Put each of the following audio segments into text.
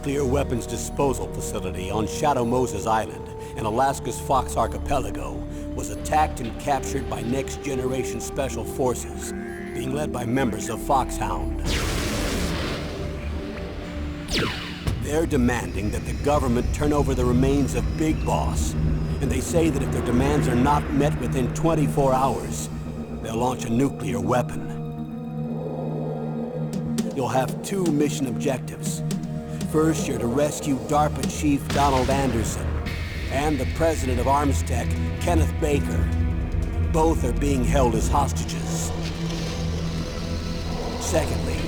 nuclear weapons disposal facility on Shadow Moses Island in Alaska's Fox Archipelago was attacked and captured by next-generation special forces, being led by members of Foxhound. They're demanding that the government turn over the remains of Big Boss, and they say that if their demands are not met within 24 hours, they'll launch a nuclear weapon. You'll have two mission objectives. First, you're to rescue DARPA Chief Donald Anderson and the president of Armstech, Kenneth Baker. Both are being held as hostages. Secondly,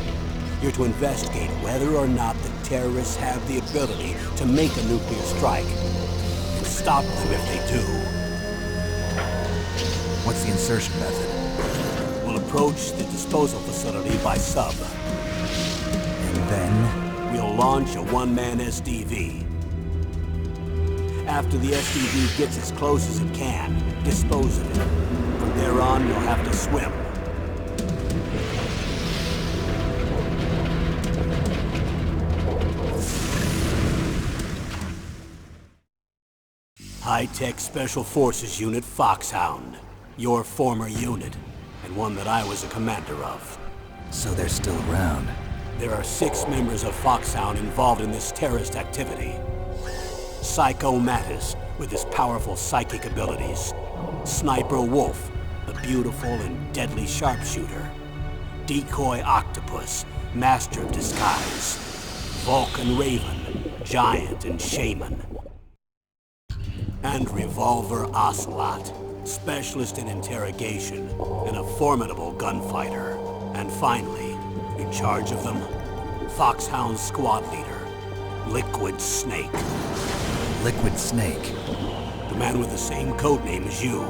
you're to investigate whether or not the terrorists have the ability to make a nuclear strike and stop them if they do. What's the insertion method? We'll approach the disposal facility by sub. And then? We'll launch a one-man SDV. After the SDV gets as close as it can, dispose of it. From there on, you'll have to swim. High-Tech Special Forces Unit Foxhound. Your former unit, and one that I was a commander of. So they're still around. There are 6 members of Foxhound involved in this terrorist activity. Psycho Mattis, with his powerful psychic abilities. Sniper Wolf, the beautiful and deadly sharpshooter. Decoy Octopus, master of disguise. Vulcan Raven, giant and shaman. And Revolver Ocelot, specialist in interrogation and a formidable gunfighter. And finally, in charge of them, Foxhound's squad leader, Liquid Snake. Liquid Snake? The man with the same codename as you.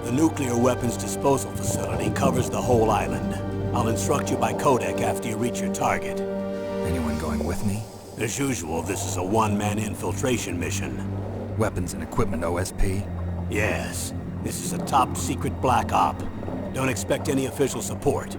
The nuclear weapons disposal facility covers the whole island. I'll instruct you by codec after you reach your target. Anyone going with me? As usual, this is a one-man infiltration mission. Weapons and equipment OSP? Yes. This is a top-secret black op. Don't expect any official support.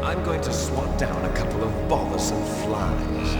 I'm going to swat down a couple of bothersome flies.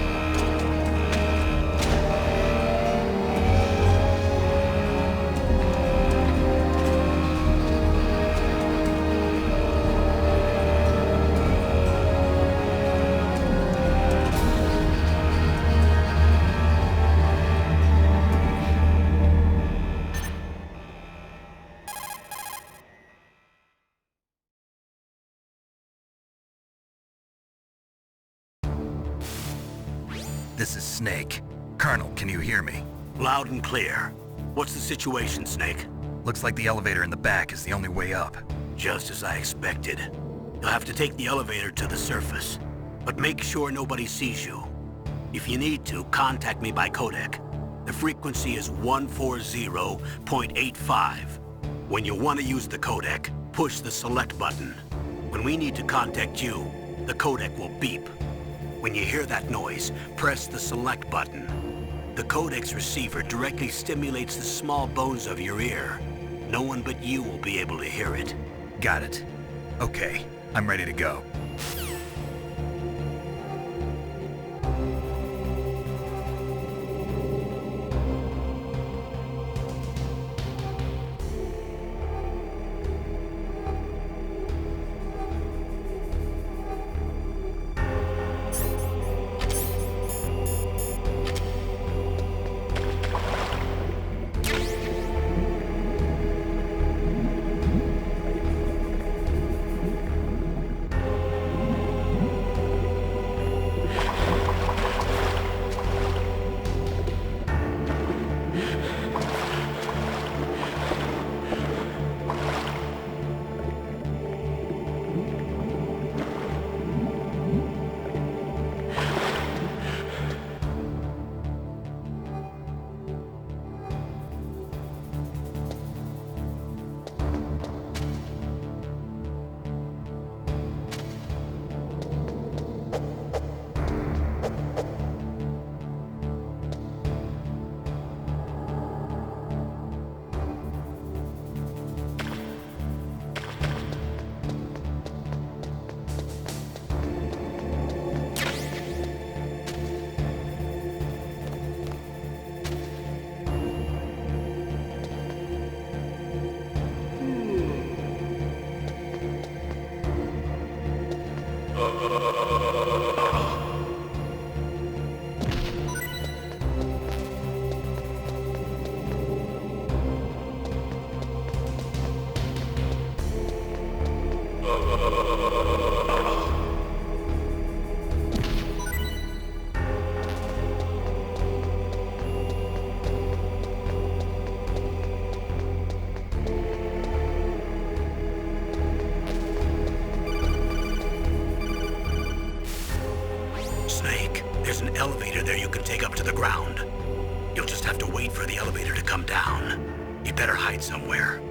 This is Snake. Colonel, can you hear me? Loud and clear. What's the situation, Snake? Looks like the elevator in the back is the only way up. Just as I expected. You'll have to take the elevator to the surface. But make sure nobody sees you. If you need to, contact me by codec. The frequency is 140.85. When you want to use the codec, push the select button. When we need to contact you, the codec will beep. When you hear that noise, press the select button. The codec's receiver directly stimulates the small bones of your ear. No one but you will be able to hear it. Got it. Okay, I'm ready to go. There's an elevator there you can take up to the ground. You'll just have to wait for the elevator to come down. You better hide somewhere.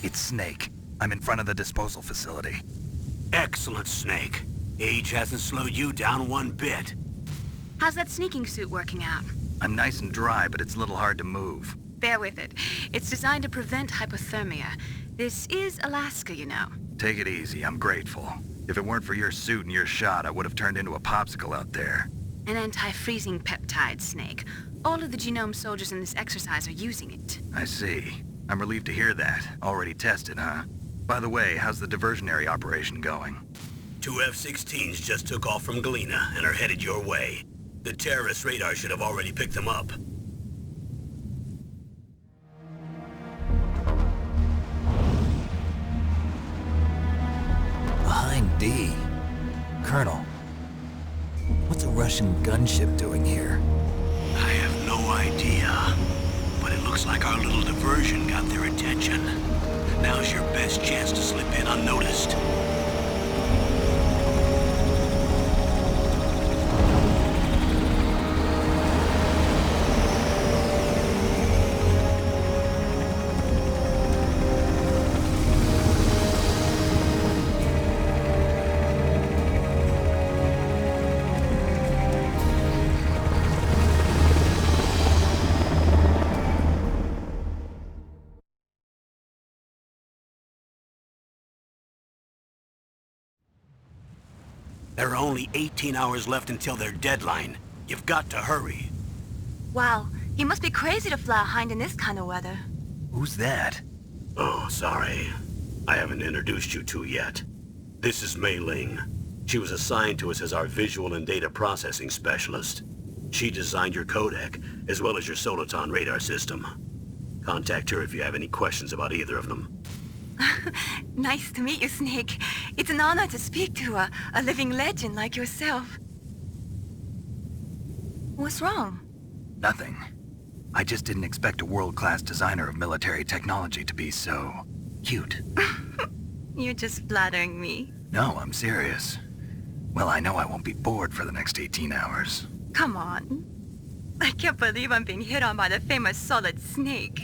It's Snake. I'm in front of the disposal facility. Excellent, Snake. Age hasn't slowed you down one bit. How's that sneaking suit working out? I'm nice and dry, but it's a little hard to move. Bear with it. It's designed to prevent hypothermia. This is Alaska, you know. Take it easy, I'm grateful. If it weren't for your suit and your shot, I would have turned into a popsicle out there. An anti-freezing peptide, Snake. All of the genome soldiers in this exercise are using it. I see. I'm relieved to hear that. Already tested, huh? By the way, how's the diversionary operation going? 2 F-16s just took off from Galena and are headed your way. The terrorist radar should have already picked them up. Behind D. Colonel, what's a Russian gunship doing here? I have no idea, but it looks like our little diversion got their attention. Now's your best chance to slip in unnoticed. There are only 18 hours left until their deadline. You've got to hurry. Wow, you must be crazy to fly a hind in this kind of weather. Who's that? Oh, sorry. I haven't introduced you to yet. This is Mei Ling. She was assigned to us as our visual and data processing specialist. She designed your codec, as well as your Soliton radar system. Contact her if you have any questions about either of them. Nice to meet you, Snake. It's an honor to speak to a living legend like yourself. What's wrong? Nothing. I just didn't expect a world-class designer of military technology to be so cute. You're just flattering me. No, I'm serious. Well, I know I won't be bored for the next 18 hours. Come on. I can't believe I'm being hit on by the famous Solid Snake.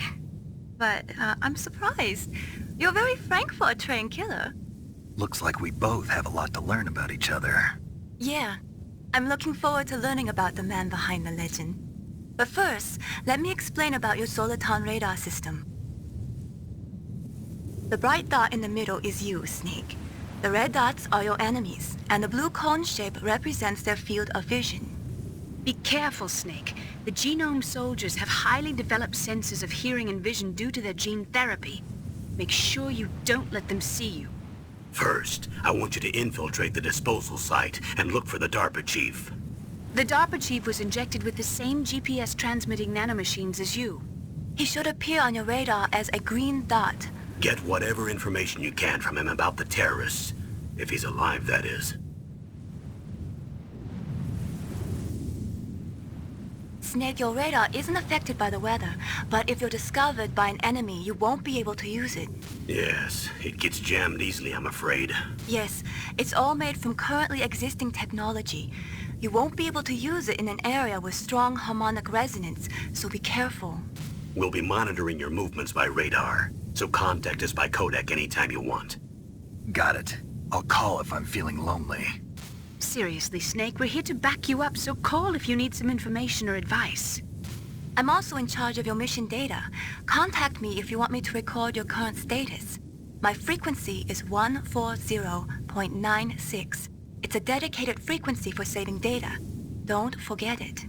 But I'm surprised. You're very frank for a trained killer. Looks like we both have a lot to learn about each other. Yeah. I'm looking forward to learning about the man behind the legend. But first, let me explain about your Soliton radar system. The bright dot in the middle is you, Snake. The red dots are your enemies, and the blue cone shape represents their field of vision. Be careful, Snake. The genome soldiers have highly developed senses of hearing and vision due to their gene therapy. Make sure you don't let them see you. First, I want you to infiltrate the disposal site and look for the DARPA chief. The DARPA chief was injected with the same GPS-transmitting nanomachines as you. He should appear on your radar as a green dot. Get whatever information you can from him about the terrorists. If he's alive, that is. Snake, your radar isn't affected by the weather, but if you're discovered by an enemy, you won't be able to use it. Yes, it gets jammed easily, I'm afraid. Yes, it's all made from currently existing technology. You won't be able to use it in an area with strong harmonic resonance, so be careful. We'll be monitoring your movements by radar, so contact us by codec anytime you want. Got it. I'll call if I'm feeling lonely. Seriously, Snake, we're here to back you up, so call if you need some information or advice. I'm also in charge of your mission data. Contact me if you want me to record your current status. My frequency is 140.96. It's a dedicated frequency for saving data. Don't forget it.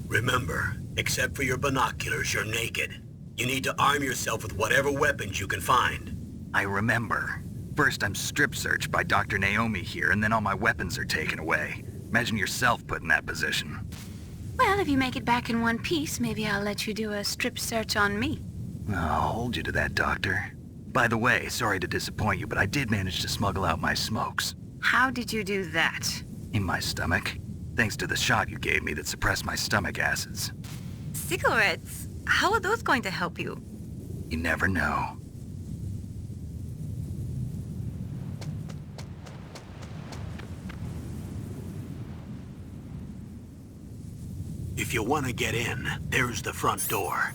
Remember, except for your binoculars, you're naked. You need to arm yourself with whatever weapons you can find. I remember. First, I'm strip searched by Dr. Naomi here, and then all my weapons are taken away. Imagine yourself put in that position. Well, if you make it back in one piece, maybe I'll let you do a strip search on me. I'll hold you to that, Doctor. By the way, sorry to disappoint you, but I did manage to smuggle out my smokes. How did you do that? In my stomach. Thanks to the shot you gave me that suppressed my stomach acids. Cigarettes? How are those going to help you? You never know. If you want to get in, there's the front door.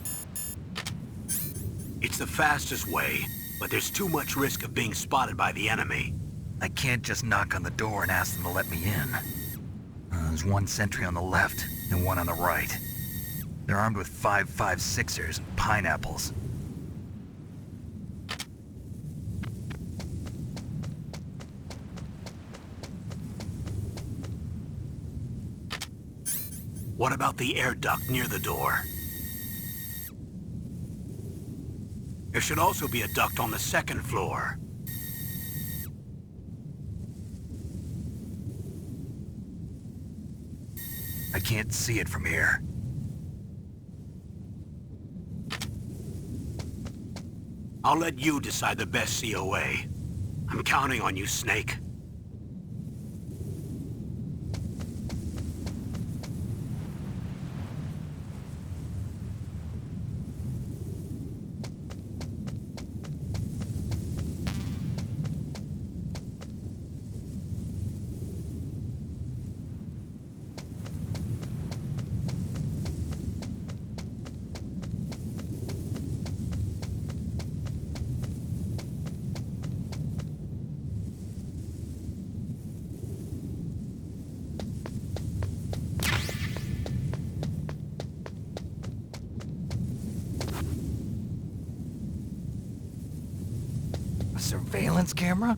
It's the fastest way, but there's too much risk of being spotted by the enemy. I can't just knock on the door and ask them to let me in. There's one sentry on the left and one on the right. They're armed with 5.56ers and pineapples. What about the air duct near the door? There should also be a duct on the second floor. I can't see it from here. I'll let you decide the best COA. I'm counting on you, Snake. A surveillance camera?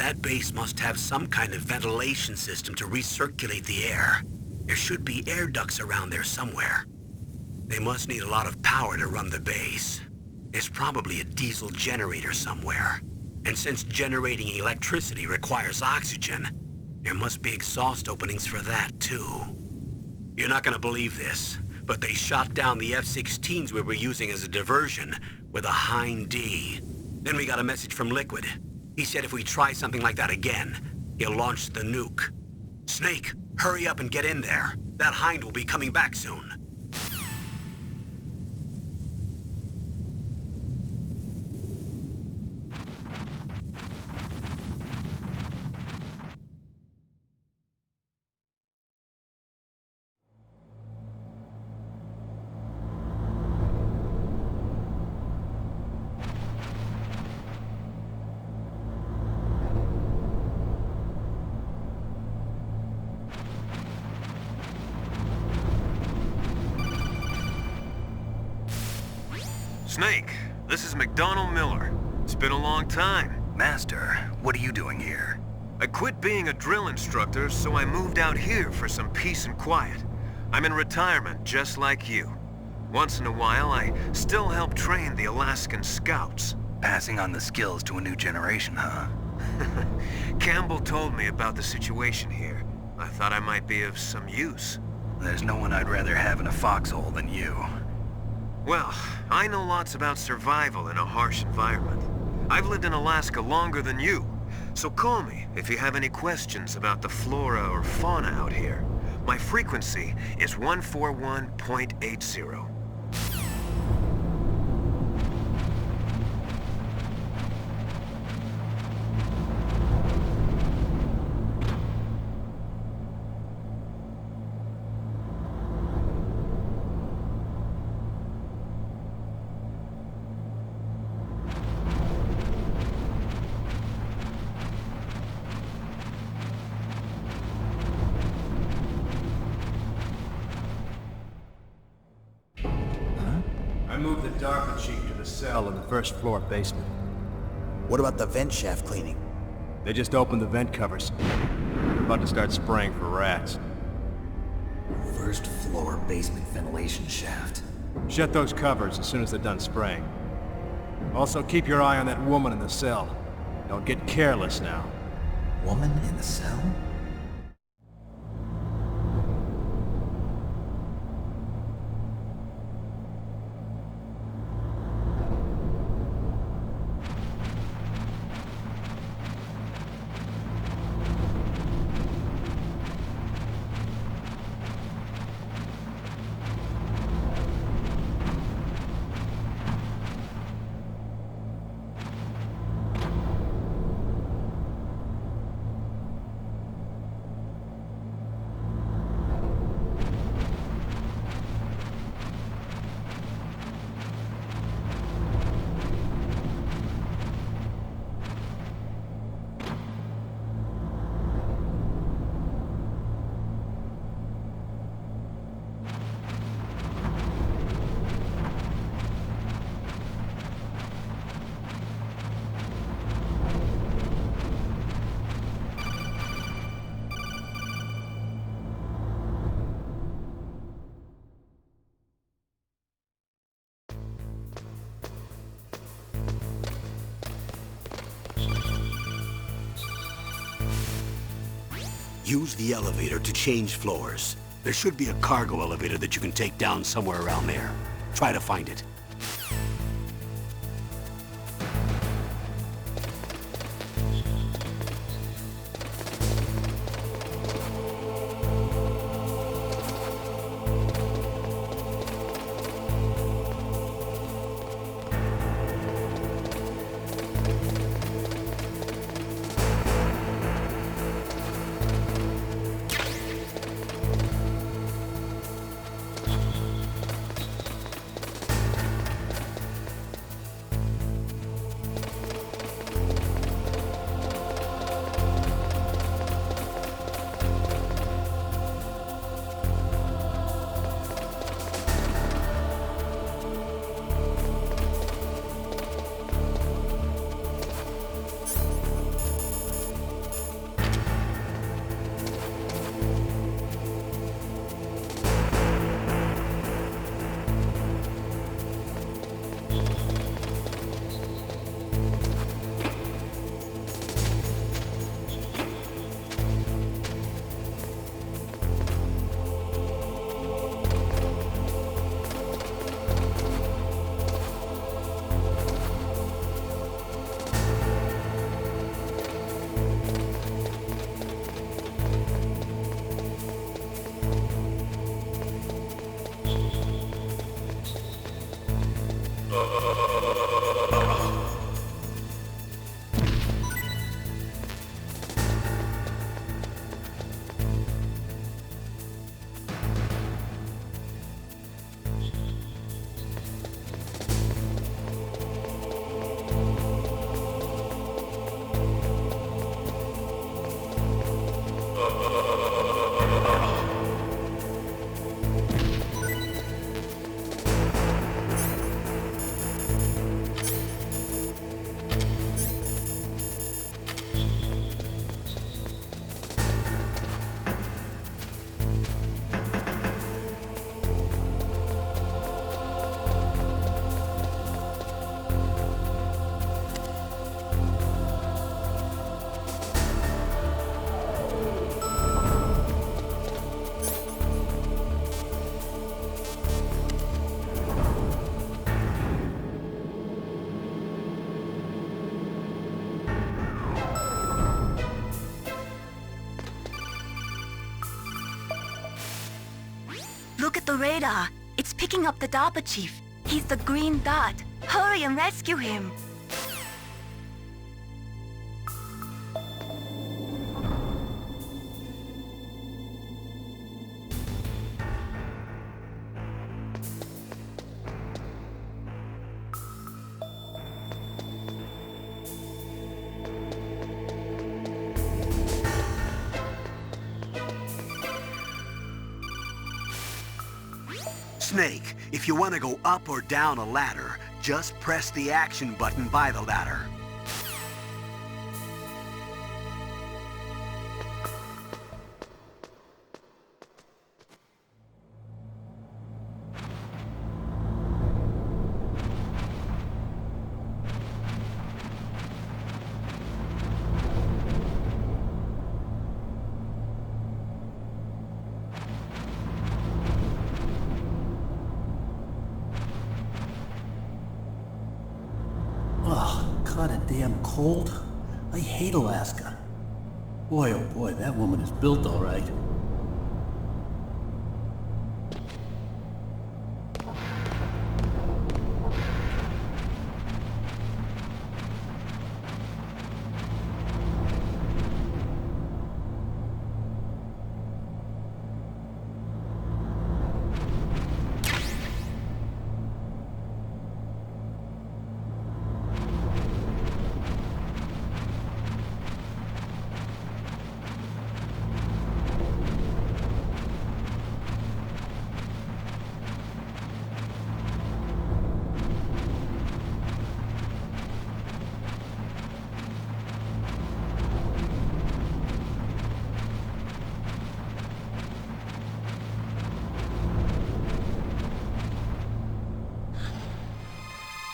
That base must have some kind of ventilation system to recirculate the air. There should be air ducts around there somewhere. They must need a lot of power to run the base. There's probably a diesel generator somewhere. And since generating electricity requires oxygen, there must be exhaust openings for that too. You're not gonna believe this, but they shot down the F-16s we were using as a diversion with a Hind D. Then we got a message from Liquid. He said if we try something like that again, he'll launch the nuke. Snake, hurry up and get in there. That Hind will be coming back soon. Snake, this is McDonald Miller. It's been a long time. Master, what are you doing here? I quit being a drill instructor, so I moved out here for some peace and quiet. I'm in retirement, just like you. Once in a while, I still help train the Alaskan Scouts. Passing on the skills to a new generation, huh? Campbell told me about the situation here. I thought I might be of some use. There's no one I'd rather have in a foxhole than you. Well, I know lots about survival in a harsh environment. I've lived in Alaska longer than you, so call me if you have any questions about the flora or fauna out here. My frequency is 141.80. I moved the DARPA chief to the cell in the first floor basement. What about the vent shaft cleaning? They just opened the vent covers. They're about to start spraying for rats. First floor basement ventilation shaft. Shut those covers as soon as they're done spraying. Also, keep your eye on that woman in the cell. Don't get careless now. Woman in the cell? Use the elevator to change floors. There should be a cargo elevator that you can take down somewhere around there. Try to find it. Look at the radar. It's picking up the DARPA chief. He's the green dot. Hurry and rescue him. Snake, if you want to go up or down a ladder, just press the action button by the ladder. Kinda damn cold. I hate Alaska. Boy, oh boy, that woman is built all right.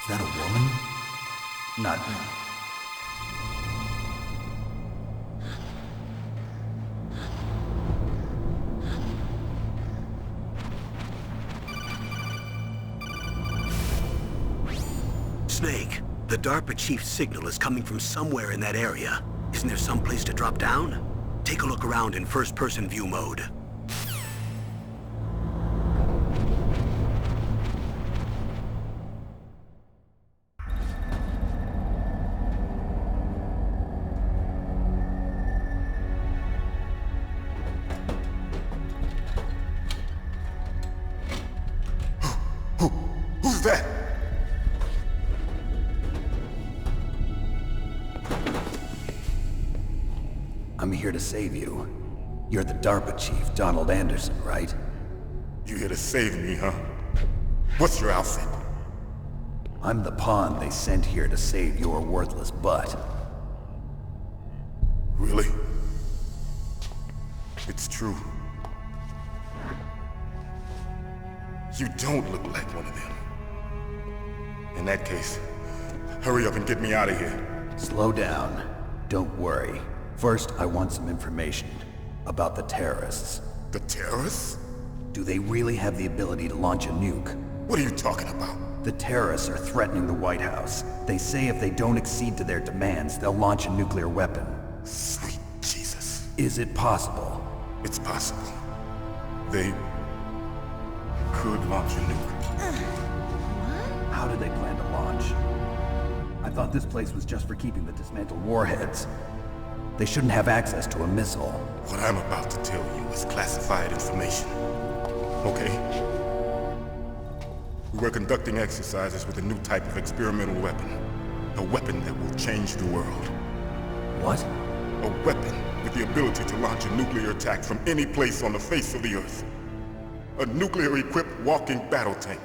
Is that a woman? Not me. Snake, the DARPA chief's signal is coming from somewhere in that area. Isn't there some place to drop down? Take a look around in first-person view mode. Who's that? I'm here to save you. You're the DARPA chief, Donald Anderson, right? You here to save me, huh? What's your outfit? I'm the pawn they sent here to save your worthless butt. Really? It's true. You don't look like one of them. In that case, hurry up and get me out of here. Slow down. Don't worry. First, I want some information about the terrorists. The terrorists? Do they really have the ability to launch a nuke? What are you talking about? The terrorists are threatening the White House. They say if they don't accede to their demands, they'll launch a nuclear weapon. Sweet Jesus. Is it possible? It's possible. They could launch a nuke. How do they plan to launch? I thought this place was just for keeping the dismantled warheads. They shouldn't have access to a missile. What I'm about to tell you is classified information. Okay? We were conducting exercises with a new type of experimental weapon. A weapon that will change the world. What? A weapon with the ability to launch a nuclear attack from any place on the face of the Earth. A nuclear-equipped walking battle tank.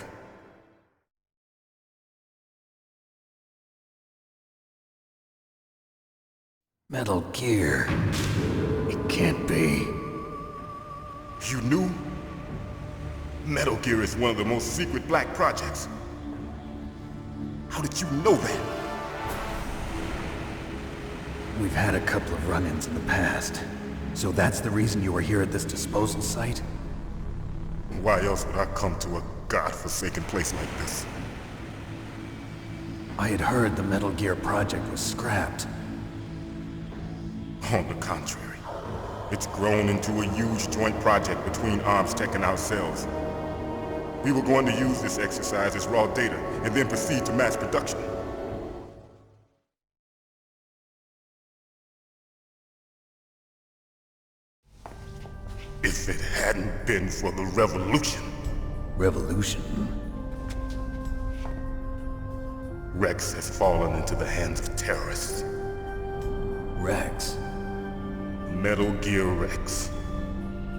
Metal Gear. It can't be. You knew? Metal Gear is one of the most secret black projects. How did you know that? We've had a couple of run-ins in the past. So that's the reason you were here at this disposal site? Why else would I come to a godforsaken place like this? I had heard the Metal Gear project was scrapped. On the contrary, it's grown into a huge joint project between Arms Tech and ourselves. We were going to use this exercise as raw data and then proceed to mass production. If it hadn't been for the revolution. Revolution? Rex has fallen into the hands of terrorists. Rex? Metal Gear Rex.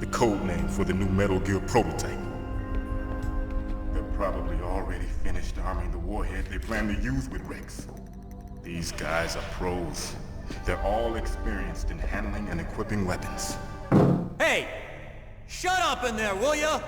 The code name for the new Metal Gear prototype. They're probably already finished arming the warhead they plan to use with Rex. These guys are pros. They're all experienced in handling and equipping weapons. Hey! Shut up in there, will ya?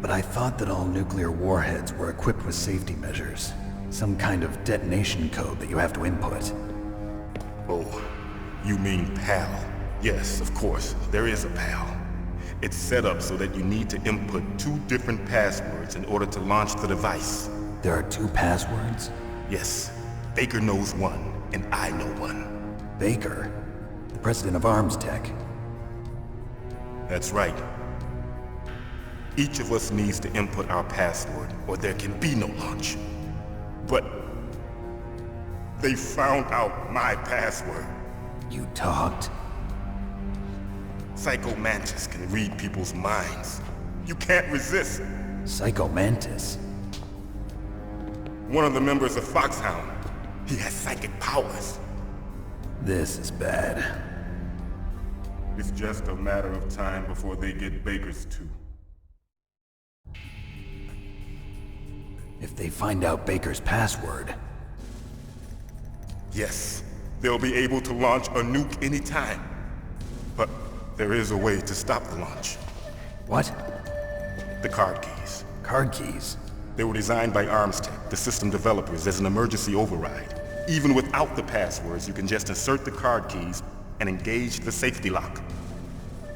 But I thought that all nuclear warheads were equipped with safety measures. Some kind of detonation code that you have to input. Oh, you mean PAL? Yes, of course, there is a PAL. It's set up so that you need to input 2 different passwords in order to launch the device. There are 2 passwords? Yes, Baker knows one, and I know one. Baker? The president of Arms Tech? That's right. Each of us needs to input our password, or there can be no launch. But they found out my password. You talked? Psycho Mantis can read people's minds. You can't resist. Psycho Mantis? One of the members of Foxhound. He has psychic powers. This is bad. It's just a matter of time before they get Baker's too. If they find out Baker's password... Yes, they'll be able to launch a nuke anytime. But there is a way to stop the launch. What? The card keys. Card keys? They were designed by Arms Tech, the system developers, as an emergency override. Even without the passwords, you can just insert the card keys and engage the safety lock.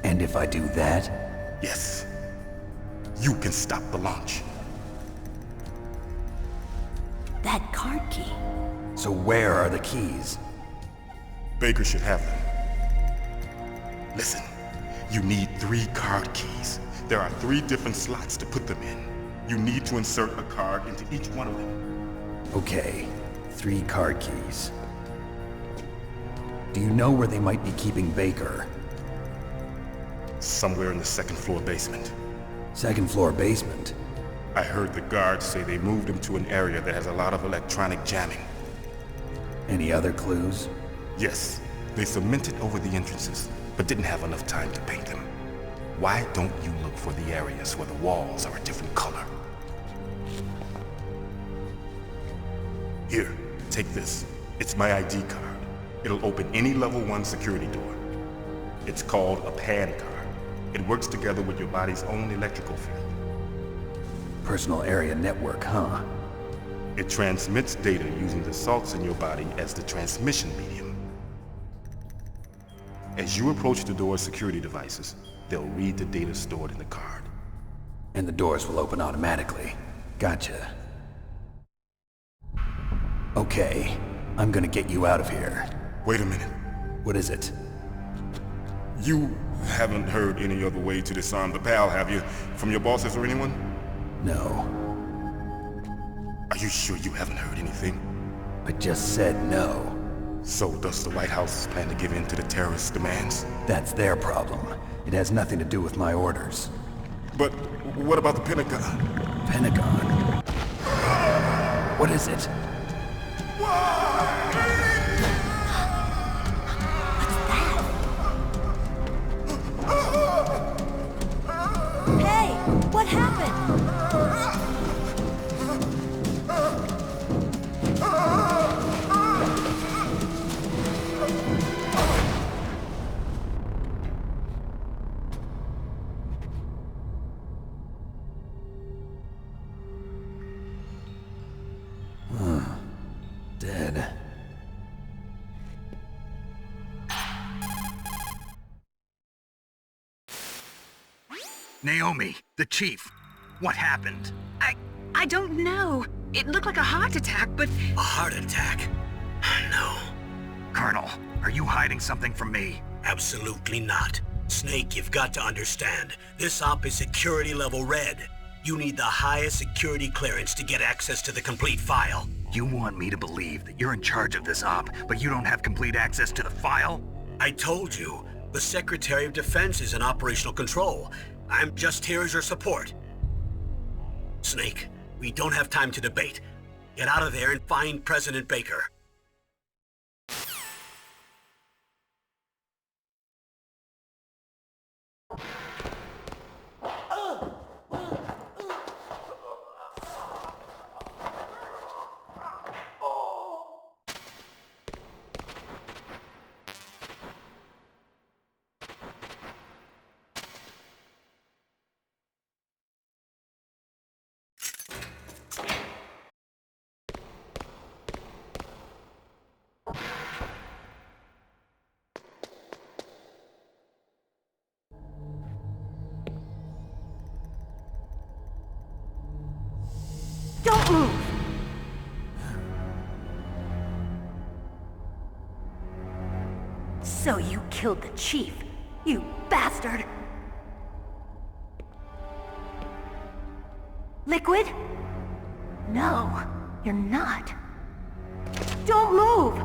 And if I do that? Yes. You can stop the launch. That card key. So where are the keys? Baker should have them. Listen, you need 3 card keys. There are 3 different slots to put them in. You need to insert a card into each one of them. Okay, 3 card keys. Do you know where they might be keeping Baker? Somewhere in the 2nd floor basement. 2nd floor basement? I heard the guards say they moved him to an area that has a lot of electronic jamming. Any other clues? Yes, they cemented over the entrances, but didn't have enough time to paint them. Why don't you look for the areas where the walls are a different color? Here, take this. It's my ID card. It'll open any level 1 security door. It's called a PAN card. It works together with your body's own electrical field. Personal area network, huh? It transmits data using the salts in your body as the transmission medium. As you approach the door's security devices, they'll read the data stored in the card. And the doors will open automatically. Gotcha. Okay, I'm gonna get you out of here. Wait a minute. What is it? You haven't heard any other way to disarm the PAL, have you? From your bosses or anyone? No. Are you sure you haven't heard anything? I just said no. So does the White House plan to give in to the terrorists' demands? That's their problem. It has nothing to do with my orders. But what about the Pentagon? Pentagon? What is it? Hey, what happened? Dead. Naomi, the chief. What happened? I don't know. It looked like a heart attack, but... A heart attack? No. Colonel, are you hiding something from me? Absolutely not. Snake, you've got to understand. This op is security level red. You need the highest security clearance to get access to the complete file. You want me to believe that you're in charge of this op, but you don't have complete access to the file? I told you, the Secretary of Defense is in operational control. I'm just here as your support. Snake, we don't have time to debate. Get out of there and find President Baker. Don't move! So you killed the chief, you bastard! Liquid? No, you're not. Don't move!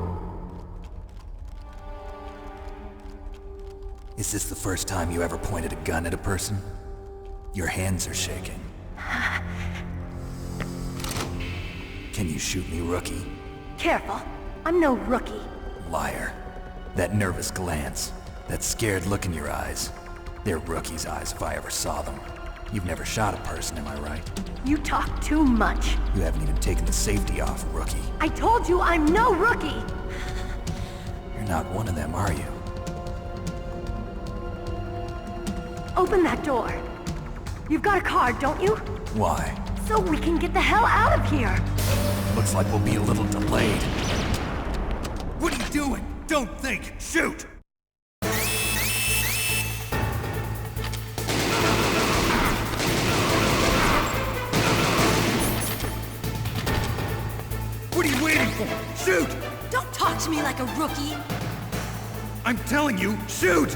Is this the first time you ever pointed a gun at a person? Your hands are shaking. Can you shoot me, rookie? Careful, I'm no rookie. Liar. That nervous glance, that scared look in your eyes. They're rookie's eyes if I ever saw them. You've never shot a person, am I right? You talk too much. You haven't even taken the safety off, rookie. I told you I'm no rookie! You're not one of them, are you? Open that door. You've got a card, don't you? Why? So we can get the hell out of here! Looks like we'll be a little delayed. What are you doing? Don't think! Shoot! What are you waiting for? Shoot! Don't talk to me like a rookie! I'm telling you, shoot!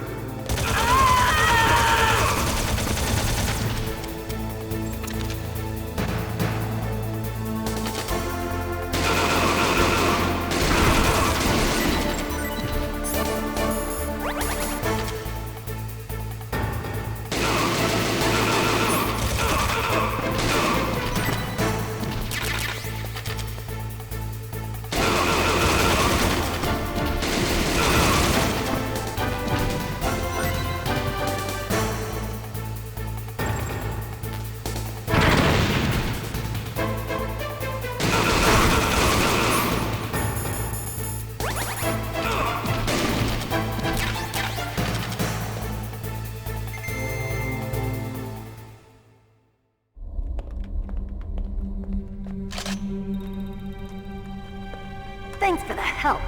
Thanks for the help.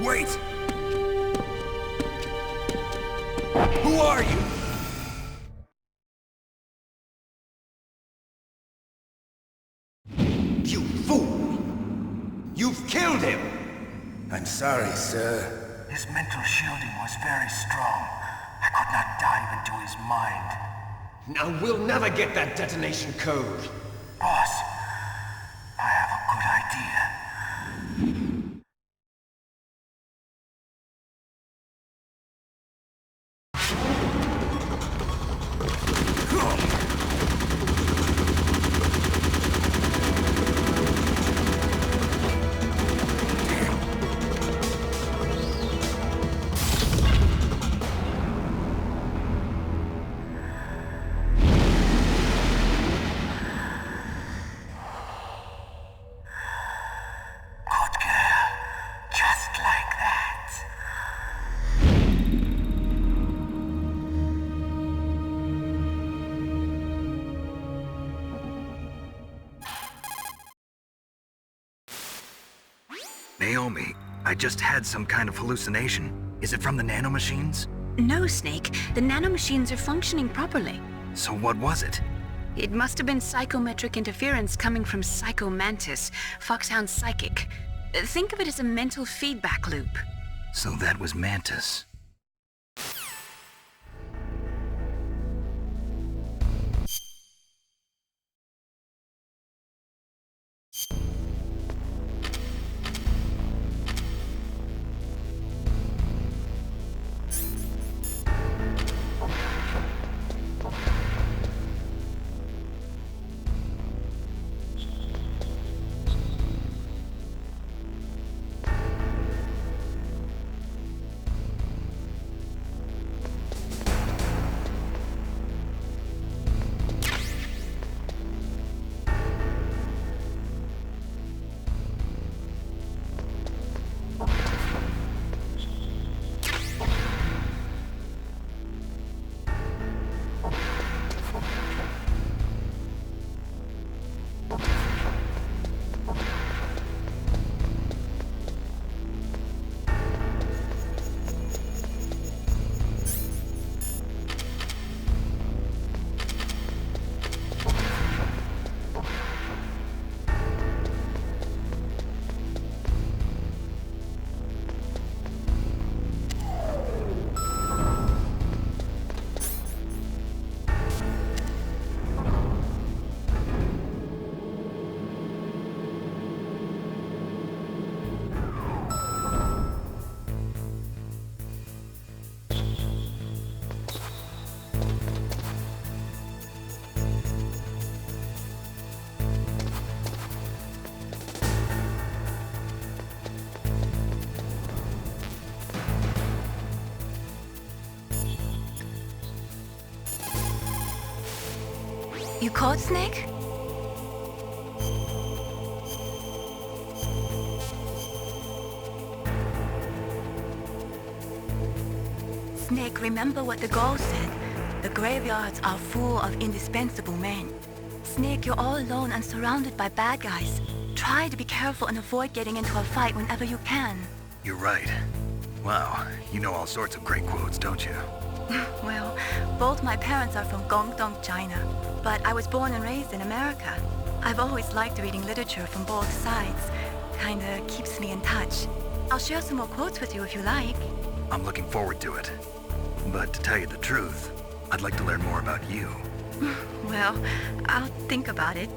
Wait! Who are you? You fool! You've killed him! I'm sorry, sir. His mental shielding was very strong. I could not dive into his mind. Now we'll never get that detonation code. Boss, I have a good idea. Naomi, I just had some kind of hallucination. Is it from the nanomachines? No, Snake. The nanomachines are functioning properly. So what was it? It must have been psychometric interference coming from Psycho Mantis, Foxhound's psychic. Think of it as a mental feedback loop. So that was Mantis. You caught Snake? Snake, remember what the Gaul said. The graveyards are full of indispensable men. Snake, you're all alone and surrounded by bad guys. Try to be careful and avoid getting into a fight whenever you can. You're right. Wow, you know all sorts of great quotes, don't you? Well, both my parents are from Guangdong, China, but I was born and raised in America. I've always liked reading literature from both sides. Kinda keeps me in touch. I'll share some more quotes with you if you like. I'm looking forward to it. But to tell you the truth, I'd like to learn more about you. Well, I'll think about it.